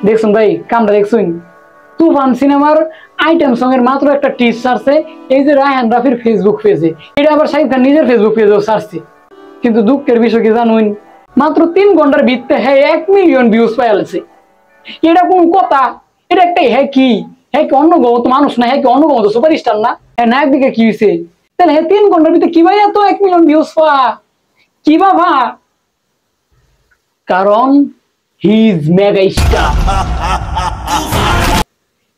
দেখছুন ভাই কামটা দেখছুন, তুফান সিনেমার আইটেম সং এর মাত্র একটা টিজ ছাড়ছে এই যে রায়হান রাফির ফেসবুক পেজে, এটা আবার শাকিব খান নিজের ফেসবুক পেজেও ছাড়ছে। কিন্তু দুঃখের বিষয় কি জানুন, মাত্র 3 ঘন্টার ভিত্তে হ্যাঁ 1 মিলিয়ন ভিউজ পাইছে। এটা কোন কথা? এটা একটা হ্যাঁ কি অনুগত মানুষ না, হ্যাঁ কি অনুগত সুপারস্টার না? হ্যাঁ নায়ক দিকে কি হয়েছে তাহলে? হ্যাঁ 3 ঘন্টার ভিতরে কি ভাই এত 1 মিলিয়ন ভিউজ পা কি বাবা? কারণ হি ইজ মেগা স্টার।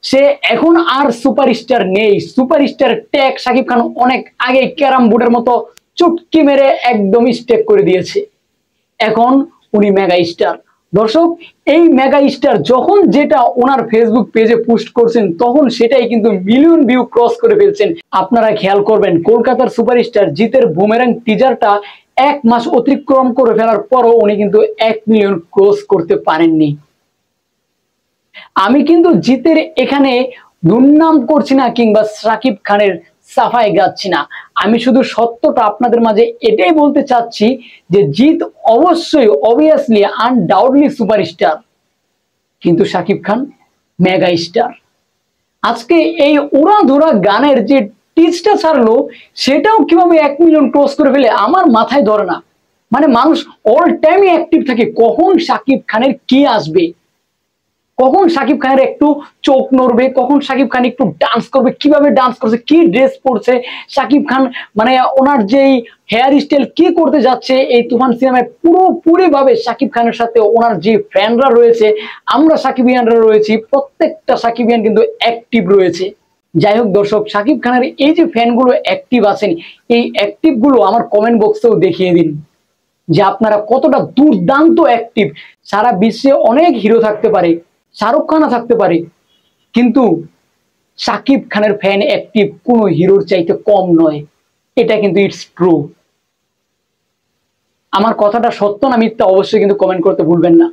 সে এখন আর সুপারস্টার নেই। সুপারস্টার ট্যাগ শাকিব খান অনেক আগে ক্যারাম বোর্ডের মতো চুটকি মেরে একদম স্টেক করে দিয়েছে। এখন উনি মেগা স্টার। দর্শক, এই মেগা স্টার যখন যেটা ওনার ফেসবুক পেজে পোস্ট করছেন তখন সেটাই কিন্তু মিলিয়ন ভিউ ক্রস করে ফেলছেন। আপনারা খেয়াল করবেন, কলকাতার সুপারস্টার জিতের বুমেরাং টিজারটা 1 মাস অতিক্রম করে ফেলার পরও উনি কিন্তু 1 মিলিয়ন ক্রস করতে পারেননি। আমি কিন্তু জিতের এখানে দুর্নাম করছি না কিংবা শাকিব খানের সাফাই গাচ্ছি না, আমি শুধু সত্যটা আপনাদের মাঝে এটাই বলতে চাচ্ছি যে জিত অবশ্যই অবভিয়াসলি আনডাউটলি সুপারস্টার, কিন্তু শাকিব খান মেগা স্টার। আজকে এই উড়াধুরা গানের যে টিজটা ছাড়লো সেটাও কিভাবে 1 মিলিয়ন ক্রস করে ফেলে আমার মাথায় ধরে না। মানে মানুষ অল টাইমই অ্যাক্টিভ থাকে, কখন শাকিব খানের কি আসবে, কখন শাকিব খানের একটু চোখ নড়বে, কখন শাকিব খান একটু ডান্স করবে, কিভাবে ডান্স করছে, কি ড্রেস পরছে শাকিব খান, মানে ওনার যেই হেয়ার স্টাইল কি করতে যাচ্ছে এই তুফান সিনেমায় পুরোপুরি ভাবে শাকিব খানের সাথে ওনার যে ফ্যানরা রয়েছে, আমরা সাকিবিয়ানরা রয়েছি, প্রত্যেকটা সাকিবিয়ান কিন্তু অ্যাক্টিভ রয়েছে। যাই হোক দর্শক, শাকিব খানের এই যে ফ্যানগুলো অ্যাক্টিভ আছেন, এই অ্যাক্টিভ গুলো আমার কমেন্ট বক্সেও দেখিয়ে দিন যে আপনারা কতটা দুর্দান্ত অ্যাক্টিভ। সারা বিশ্বে অনেক হিরো থাকতে পারে, শাহরুখ খানও থাকতে পারে, কিন্তু শাকিব খানের ফ্যান অ্যাক্টিভ কোনো হিরোর চাইতে কম নয়। এটা কিন্তু ইটস ট্রু। আমার কথাটা সত্য না মিথ্যা অবশ্যই কিন্তু কমেন্ট করতে ভুলবেন না।